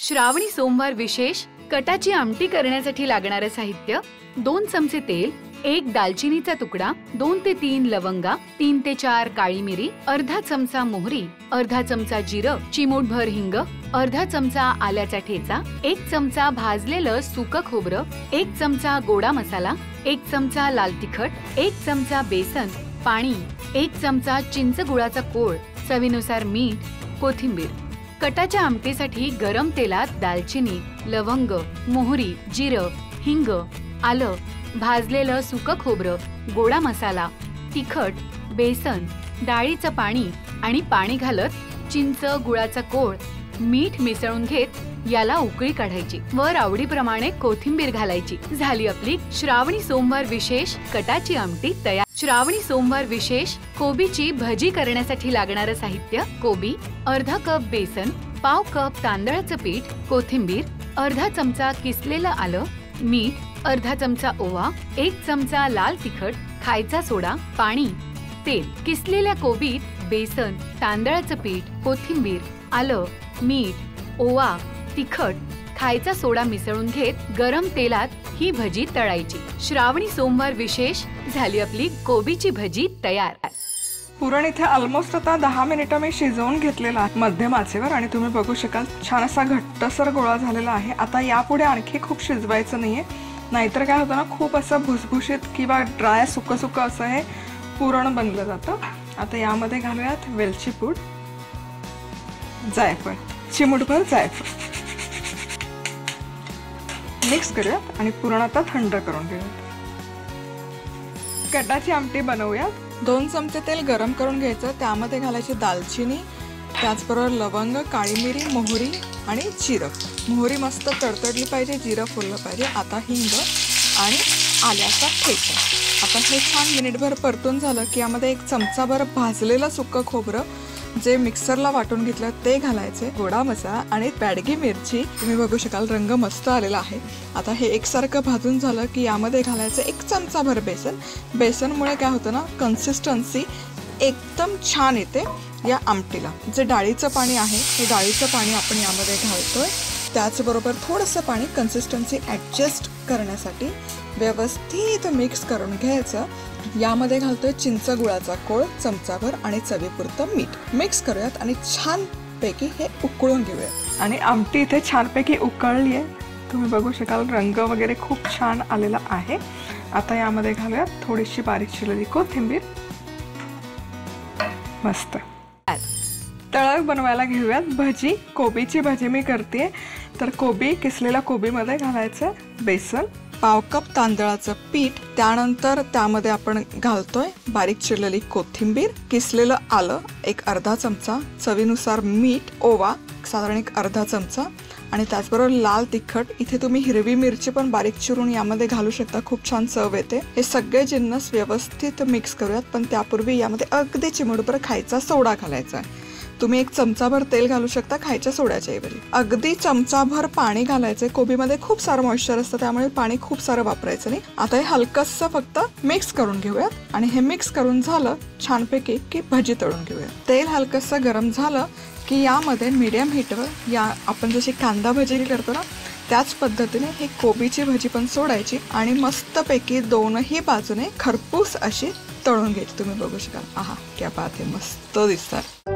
श्रावणी सोमवार विशेष कटाची आमटी करण्यासाठी लागणारे साहित्य 2 चमचे तेल, 1 दालचिनीचा तुकडा, 2 ते 3 लवंगा, 3 ते 4 काळी मिरी, अर्धा चमचा मोहरी, अर्धा चमचा जिरं, चिमूटभर हिंग, अर्धा चमचा आल्याचा ठेचा, 1 चमचा भाजलेलं सुकं खोबरं, 1 चमचा गोडा मसाला, 1 चमचा लाल तिखट, 1 चमचा बेसन, पाणी, 1 चमचा चिंच गुळाचा कोळ, चवीनुसार मीठ, कोथिंबीर। कटाच्या आमटीसाठी गरम तेलात दालचिनी, लवंग, मोहरी, जिरं, हिंग, आलं, भाजलेलं सुकं खोबरं, गोडा मसाला, तिखट, बेसन, डाळीचं पाणी आणि पाणी घालत चिंच गुळाचा कोळ, मीठ मिसळून घेत याला उकळी काढायची। वर आवडीप्रमाणे कोथिंबीर घालायची। झाली आपली श्रावणी सोमवार विशेष कटाची आमटी तयार। श्रावणी सोमवार विशेष कोबीची भजी करण्यासाठी लागणारे साहित्य: कोबी, अर्धा कप बेसन, पाव कप तांदळाचं पीठ, कोथिंबीर, अर्धा चमचा किसलेलं आलं, मीठ, अर्धा चमचा ओवा, 1 चमचा लाल तिखट, खायचा सोडा, पाणी, तेल। किसलेल्या कोबीत बेसन, तांदळाचं पीठ, कोथिंबीर, आलं, मीठ, ओवा, तिखट, खायचा सोडा मिसळून घेत गरम तेलात ही भजी तळायची। श्रावणी सोमवार विशेष झाली आपली कोबीची भजी तयार। पुरण इथे ऑलमोस्ट आता 10 मिनिटं मी शिजवून घेतलेला आहे मध्यम आचेवर आणि तुम्ही बघू शकाल छान असा घट्टसर गोळा झालेला आहे। आता यापुढे आणखी खूप शिजवायचं नाहीये, नाहीतर काय होतं ना, खूप असं भुसभुशीत किंवा ड्राय सुकं सुकं असं हे पुरण बनलं जातं। आता यामध्ये घालूयात वेलची पूड, जायफळ, चिमूटभर जायफळ, मिक्स करूयात आणि पुरण आता थंड करून घेऊयात। कटाची आमटी बनवूयात। 2 चमचे तेल गरम करून घ्यायचं, त्यामध्ये घालायची दालचिनी, त्याचबरोबर लवंग, काळी मिरी, मोहरी आणि जिरं। मोहरी मस्त तडतडली पाहिजे, जिरं फुललं पाहिजे। आता हिंग आणि आल्याचा ठेचा। आता हे छान मिनिटभर परतून झालं की यामध्ये 1 चमचाभर भाजलेलं सुकं खोबरं जे मिक्सरला वाटून घेतलं ते घालायचे, गोडा मसाला आणि बॅडगी मिरची। तुम्ही बघू शकाल रंग मस्त आलेला आहे। आता हे एकसारखं भाजून झालं की यामध्ये घालायचं 1 चमचाभर बेसन। बेसनमुळे काय होतं ना, कन्सिस्टन्सी एकदम छान येते या आमटीला। जे डाळीचं पाणी आहे हे डाळीचं पाणी आपण यामध्ये घालतोय, त्याचबरोबर थोडंसं पाणी कन्सिस्टन्सी ॲडजस्ट करण्यासाठी व्यवस्थित मिक्स करून घ्यायचं। यामध्ये घालतोय चिंच गुळाचा कोळ चमचाभर आणि चवीपुरतं मीठ। मिक्स करूयात आणि छानपैकी हे उकळून घेऊयात। आणि आमटी इथे छानपैकी उकळली आहे, तुम्ही बघू शकाल रंग वगैरे खूप छान आलेला आहे। आता यामध्ये घालूयात थोडीशी बारीक चिरलेली कोथिंबीर। मस्त तळक बनवायला घेऊयात। भजी, कोबीची भजी मी करते, तर कोबी, किसलेल्या कोबीमध्ये घालायचं बेसन, पाव कप तांदळाचं पीठ, त्यानंतर त्यामध्ये आपण घालतोय बारीक चिरलेली कोथिंबीर, किसलेलं आलं 1 अर्धा चमचा, चवीनुसार मीठ, ओवा साधारण 1 अर्धा चमचा आणि त्याचबरोबर लाल तिखट। इथे तुम्ही हिरवी मिरची पण बारीक चिरून यामध्ये घालू शकता, खूप छान चव येते। हे सगळे जिन्नस व्यवस्थित मिक्स करूयात, पण त्यापूर्वी यामध्ये अगदी चिमूटभर खायचा सोडा घालायचा आहे। तुम्ही 1 चमचाभर तेल घालू शकता खायच्या सोड्याच्या ऐवजी। अगदी चमचाभर पाणी घालायचंय, कोबीमध्ये खूप सारं मॉइश्चर असतं त्यामुळे पाणी खूप सारं वापरायचं नाही। आता हे हलकसं फक्त मिक्स करून घेऊयात आणि हे मिक्स करून झालं छानपैकी की भजी तळून घेऊयात। तेल हलकसं गरम झालं की यामध्ये मीडियम हीटवर या आपण जशी कांदा भजी करतो ना त्याच पद्धतीने ही कोबीची भजी पण सोडायची आणि मस्तपैकी दोनही बाजूने खरपूस अशी तळून घ्यायची। तुम्ही बघू शकाल, आहा क्या बात आहे, मस्त दिसतात।